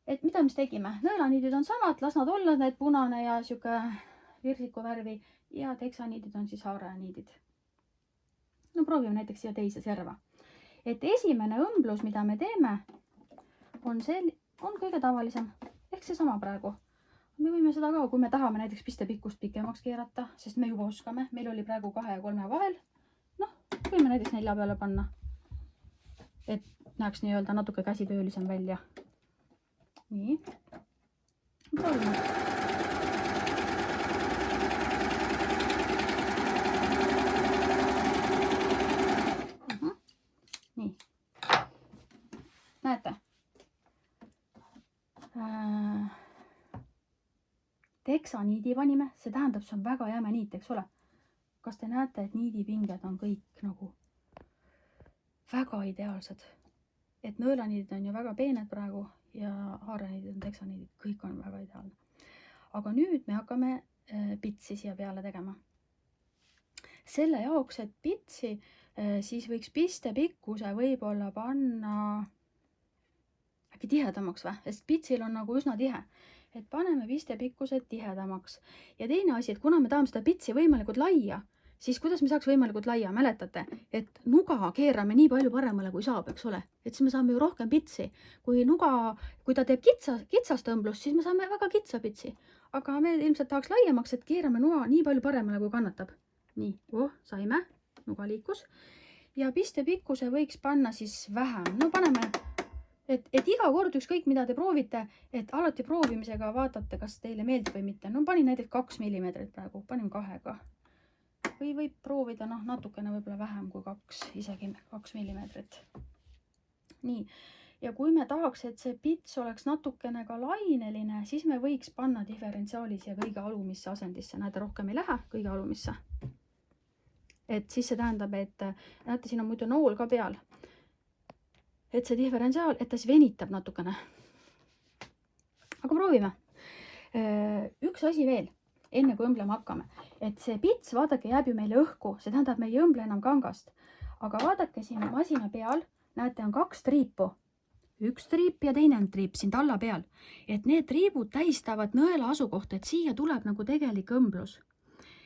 et mida me tegime? Nõelaniidid on samad, las nad olla, need punane ja siuke virsiku värvi ja teksaniidid on siis haaraniidid. No proovime näiteks siia teise serva. Et esimene õmblus, mida me teeme, on kõige tavalisem. Ehk see sama praegu. Me võime seda ka, kui me tahame näiteks pistepikkust pikemaks keerata, sest me juba oskame. Meil oli praegu 2 ja 3 vahel. Noh, võime näiteks 4 peale panna. Et näeks nii-öelda natuke käsitöölisem välja. Nii. Proovime. Nii. Näete? Teksaniidi panime, see tähendab, see on väga jäme niit, eks ole. Kas te näete, et niidipinged on kõik nagu väga ideaalsed? Et nõelaniidid on ju väga peened praegu ja haaraniidid on teksaniidid, kõik on väga ideaalne. Aga nüüd me hakkame pitsi siia peale tegema. Selle jaoks, et pitsi, siis võiks pistepikkuse võib-olla panna äkki tihedamaks või? Sest pitsil on nagu üsna tihe. Et paneme pistepikkused tihedamaks. Ja teine asi, et kuna me tahame seda pitsi võimalikult laia, siis kuidas me saaks võimalikult laia? Mäletate, et nuga keerame nii palju paremale kui saab, eks ole. Et siis me saame ju rohkem pitsi. Kui ta teeb kitsast õmblust, siis me saame väga kitsa pitsi. Aga me ilmselt tahaks laiemaks, et keerame nuga nii palju paremale kui kannatab. Nii, saime. Nuga liikus. Ja pistepikkuse võiks panna siis vähem. No paneme... Et iga kord ükskõik, mida te proovite, et alati proovimisega vaatate, kas teile meeldib või mitte. No panin näiteks 2 mm praegu, panin 2-ga. Või võib proovida natukene võib-olla vähem kui 2, isegi 2 mm. Nii, ja kui me tahaks, et see pits oleks natukene ka laineline, siis me võiks panna diferentsiaali siia kõige alumisse asendisse. Näete, rohkem ei lähe kõige alumisse. Et siis see tähendab, et näete, siin on muidu nool ka peal. Et see diferentsiaal, et ta siis venitab natukene. Aga proovime. Üks asi veel, enne kui õmblema hakkame. Et see pits, vaadake, jääb ju meile õhku. See tähendab, me ei õmble enam kangast. Aga vaadake siin masina peal, näete, on 2 triipu. Üks triip ja teine triip siin talla peal. Et need triibud tähistavad nõela asukohta, et siia tuleb nagu tegelik õmblus.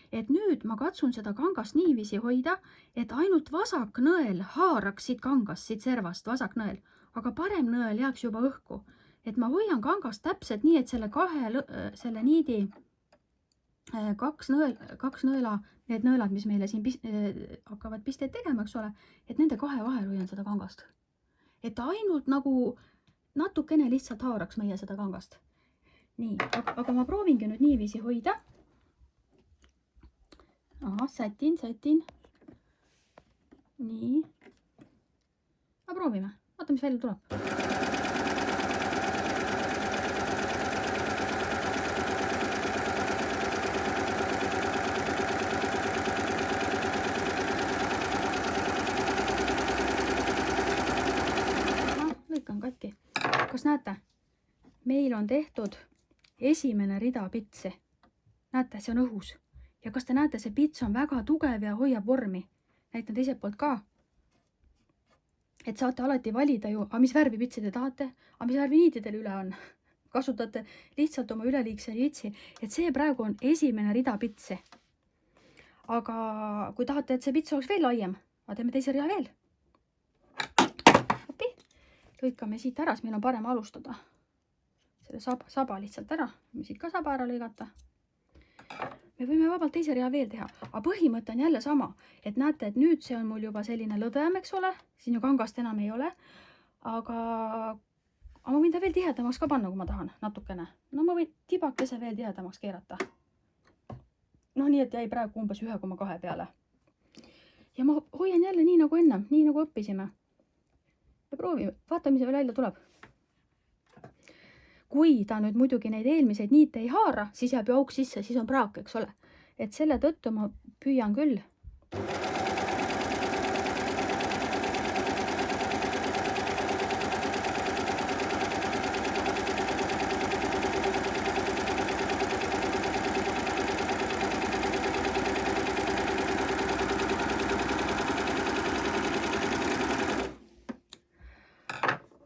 Et nüüd ma katsun seda kangast niiviisi hoida, et ainult vasak nõel haaraks siit kangast, siit servast, vasak nõel, aga parem nõel jääks juba õhku. Et ma hoian kangast täpselt nii, et selle niidi 2 nõela, need nõelad, mis meile siin hakkavad pisteid tegema, eks ole, et nende 2 vahel hoian seda kangast. Et ta ainult nagu natukene lihtsalt haaraks meie seda kangast. Nii, aga ma proovingi nüüd niiviisi hoida. Sätin. Nii. Aga proovime. Vaata, mis välja tuleb. Lõikan katki. Kas näete? Meil on tehtud esimene rida pitsi. Näete, see on õhus. Ja kas te näete, see pits on väga tugev ja hoiab vormi. Näitan teiselt poolt ka. Et saate alati valida ju, mis värvi pitsi te tahate, mis värvi niididel üle on. Kasutate lihtsalt oma üleliigse pitsi. Et see praegu on esimene rida pitsi. Aga kui tahate, et see pits oleks veel laiem, teeme teise rea veel. Opi. Lõikame siit ära, siis meil on parem alustada. Selle saba lihtsalt ära. Me siit ka saba ära lõigata. Me võime vabalt teise rea veel teha, aga põhimõte on jälle sama, et näete, et nüüd see on mul juba selline lõdvem, eks ole, siin ju kangast enam ei ole, aga ma võin ta veel tihedamaks ka panna, kui ma tahan, natukene. No ma võin tibakese veel tihedamaks keerata. No nii, et jäi praegu umbes 1,2 peale. Ja ma hoian jälle nii nagu enne, nii nagu õppisime. Ja proovime, vaata, mis välja tuleb. Kui ta nüüd muidugi neid eelmiseid niite ei haara, siis jääb ju auk sisse, siis on praak, eks ole. Et selle tõttu ma püüan küll.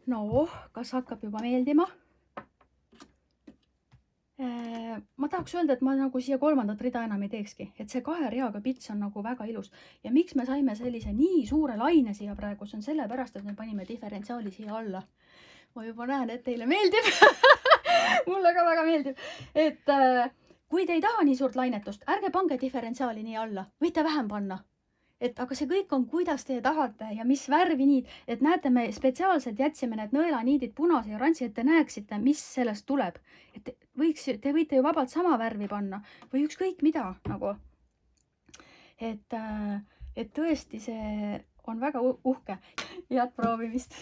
No, kas hakkab juba meeldima? ma tahaks öelda, et ma nagu siia kolmandat rida enam ei teekski, et see 2 reaga pits on nagu väga ilus. Ja miks me saime sellise nii suure laine siia praegu, see on sellepärast, et me panime diferentsiaali siia alla. Ma juba näen, et teile meeldib. Mulle ka väga meeldib. Et kui te ei taha nii suurt lainetust, ärge pange diferentsiaali nii alla, võite vähem panna. Et aga see kõik on, kuidas te tahate ja mis värvi niid. Et näete, me spetsiaalselt jätsime need nõelaniidid punase ja oranži, et te näeksite, mis sellest tuleb. Et te võite ju vabalt sama värvi panna või ükskõik mida nagu. Et tõesti see on väga uhke. Head proovimist!